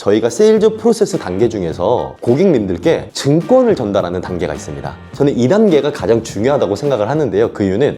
저희가 세일즈 프로세스 단계 중에서 고객님들께 증권을 전달하는 단계가 있습니다. 저는 이 단계가 가장 중요하다고 생각을 하는데요. 그 이유는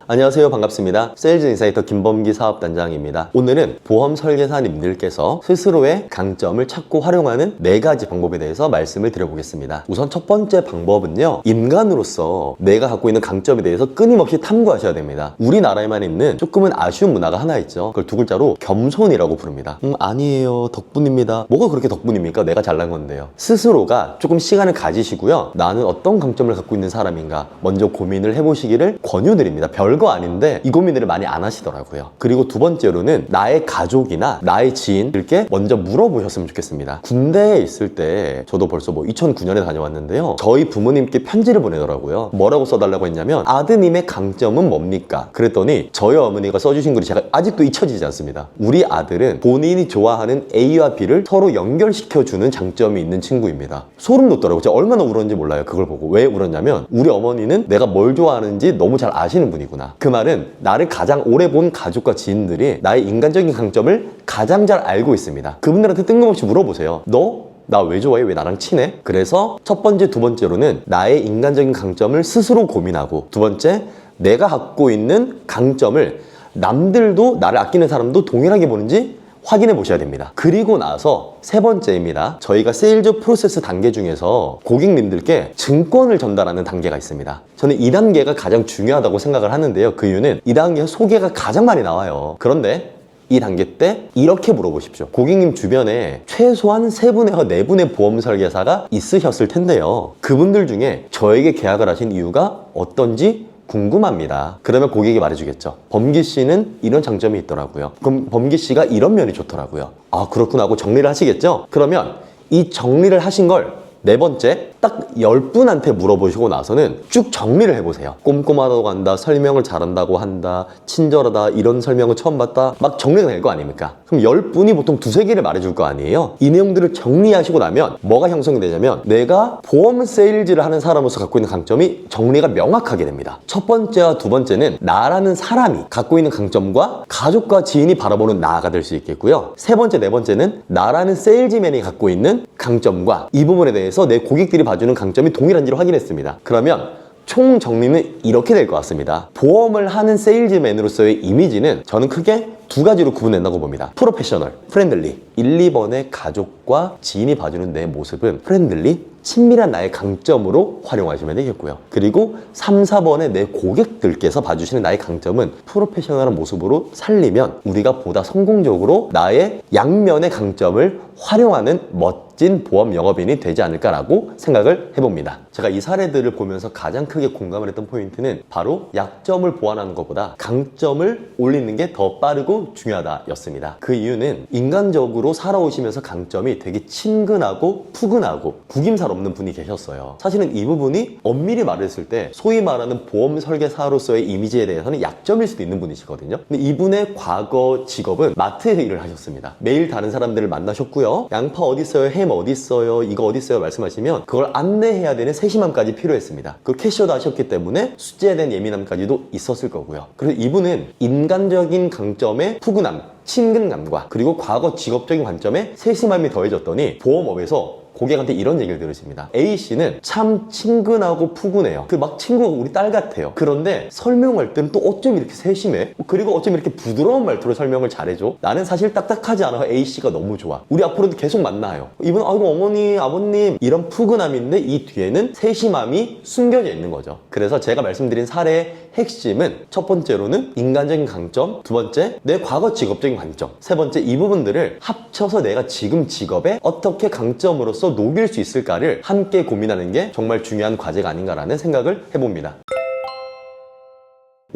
안녕하세요. 반갑습니다. 세일즈 인사이터 김범기 사업단장입니다. 오늘은 보험 설계사님들께서 스스로의 강점을 찾고 활용하는 4가지 방법에 대해서 말씀을 드려보겠습니다. 우선 첫 번째 방법은요, 인간으로서 내가 갖고 있는 강점에 대해서 끊임없이 탐구하셔야 됩니다. 우리나라에만 있는 조금은 아쉬운 문화가 하나 있죠. 그걸 2글자로 겸손이라고 부릅니다. 아니에요, 덕분입니다. 뭐가 그렇게 덕분입니까? 내가 잘난 건데요. 스스로가 조금 시간을 가지시고요, 나는 어떤 강점을 갖고 있는 사람인가 먼저 고민을 해보시기를 권유드립니다. 별거 아닌데 이 고민들을 많이 안 하시더라고요. 그리고 2번째로는 나의 가족이나 나의 지인들께 먼저 물어보셨으면 좋겠습니다. 군대에 있을 때 저도 벌써 2009년에 다녀왔는데요, 저희 부모님께 편지를 보내더라고요. 뭐라고 써달라고 했냐면, 아드님의 강점은 뭡니까? 그랬더니 저희 어머니가 써주신 글이 제가 아직도 잊혀지지 않습니다. 우리 아들은 본인이 좋아하는 A와 B를 서로 연결시켜주는 장점이 있는 친구입니다. 소름 돋더라고요. 제가 얼마나 울었는지 몰라요. 그걸 보고. 왜 울었냐면, 우리 어머니는 내가 뭘 좋아하는지 너무 잘 아시는 분이구나. 그 말은 나를 가장 오래 본 가족과 지인들이 나의 인간적인 강점을 가장 잘 알고 있습니다. 그분들한테 뜬금없이 물어보세요. 너? 나 왜 좋아해? 왜 나랑 친해? 그래서 첫 번째, 2번째로는 나의 인간적인 강점을 스스로 고민하고, 2번째, 내가 갖고 있는 강점을 남들도, 나를 아끼는 사람도 동일하게 보는지 확인해 보셔야 됩니다. 그리고 나서 3번째입니다. 저희가 세일즈 프로세스 단계 중에서 고객님들께 증권을 전달하는 단계가 있습니다. 저는 이 단계가 가장 중요하다고 생각을 하는데요. 그 이유는 이 단계에서 소개가 가장 많이 나와요. 그런데 이 단계 때 이렇게 물어보십시오. 고객님 주변에 최소한 3분에서 4분의 보험 설계사가 있으셨을 텐데요, 그분들 중에 저에게 계약을 하신 이유가 어떤지 궁금합니다. 그러면 고객이 말해주겠죠. 범기 씨는 이런 장점이 있더라고요. 그럼 범기 씨가 이런 면이 좋더라고요. 아, 그렇구나 하고 정리를 하시겠죠? 그러면 이 정리를 하신 걸 4번째, 딱 10분한테 물어보시고 나서는 쭉 정리를 해보세요. 꼼꼼하다고 한다, 설명을 잘한다고 한다, 친절하다, 이런 설명을 처음 봤다, 막 정리가 될 거 아닙니까? 그럼 10분이 보통 2-3개를 말해줄 거 아니에요? 이 내용들을 정리하시고 나면 뭐가 형성이 되냐면, 내가 보험 세일즈를 하는 사람으로서 갖고 있는 강점이 정리가 명확하게 됩니다. 첫 번째와 2번째는 나라는 사람이 갖고 있는 강점과 가족과 지인이 바라보는 나가 될 수 있겠고요. 3번째, 4번째는 나라는 세일즈맨이 갖고 있는 강점과 이 부분에 대해서 내 고객들이 봐주는 강점이 동일한지를 확인했습니다. 그러면 총 정리는 이렇게 될 것 같습니다. 보험을 하는 세일즈맨으로서의 이미지는 저는 크게 2가지로 구분된다고 봅니다. 프로페셔널, 프렌들리. 1, 2번의 가족과 지인이 봐주는 내 모습은 프렌들리, 친밀한 나의 강점으로 활용하시면 되겠고요. 그리고 3, 4번의 내 고객들께서 봐주시는 나의 강점은 프로페셔널한 모습으로 살리면 우리가 보다 성공적으로 나의 양면의 강점을 활용하는 멋진 보험 영업인이 되지 않을까라고 생각을 해봅니다. 제가 이 사례들을 보면서 가장 크게 공감을 했던 포인트는 바로 약점을 보완하는 것보다 강점을 올리는 게 더 빠르고 중요하다 였습니다. 그 이유는 인간적으로 살아오시면서 강점이 되게 친근하고 푸근하고 구김살 없는 분이 계셨어요. 사실은 이 부분이 엄밀히 말했을 때 소위 말하는 보험 설계사로서의 이미지에 대해서는 약점일 수도 있는 분이시거든요. 근데 이분의 과거 직업은 마트에서 일을 하셨습니다. 매일 다른 사람들을 만나셨고요. 양파 어디 있어요? 햄 어디 있어요? 이거 어디 있어요? 말씀하시면 그걸 안내해야 되는 세심함까지 필요했습니다. 그걸 캐셔도 하셨기 때문에 숫자에 대한 예민함까지도 있었을 거고요. 그래서 이분은 인간적인 강점의 푸근함, 친근감과 그리고 과거 직업적인 관점에 세심함이 더해졌더니 보험업에서 고객한테 이런 얘기를 들으십니다. A씨는 참 친근하고 푸근해요. 그 막 친구가 우리 딸 같아요. 그런데 설명할 때는 또 어쩜 이렇게 세심해? 그리고 어쩜 이렇게 부드러운 말투로 설명을 잘해줘? 나는 사실 딱딱하지 않아서 A씨가 너무 좋아. 우리 앞으로도 계속 만나요. 이분 아이고 어머니, 아버님 이런 푸근함인데 이 뒤에는 세심함이 숨겨져 있는 거죠. 그래서 제가 말씀드린 사례의 핵심은 첫 번째로는 인간적인 강점, 2번째 내 과거 직업적인 관점, 3번째 이 부분들을 합쳐서 내가 지금 직업에 어떻게 강점으로서 녹일 수 있을까를 함께 고민하는 게 정말 중요한 과제가 아닌가라는 생각을 해봅니다.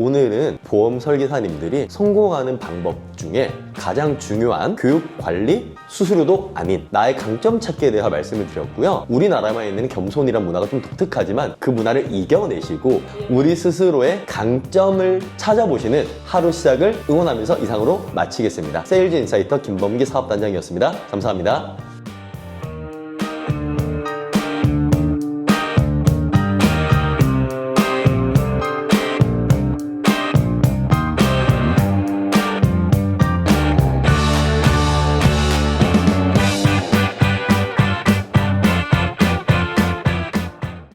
오늘은 보험 설계사님들이 성공하는 방법 중에 가장 중요한 교육, 관리, 수수료도 아닌 나의 강점 찾기에 대해 말씀을 드렸고요. 우리나라만 있는 겸손이란 문화가 좀 독특하지만 그 문화를 이겨내시고 우리 스스로의 강점을 찾아보시는 하루 시작을 응원하면서 이상으로 마치겠습니다. 세일즈 인사이터 김범기 사업단장이었습니다. 감사합니다.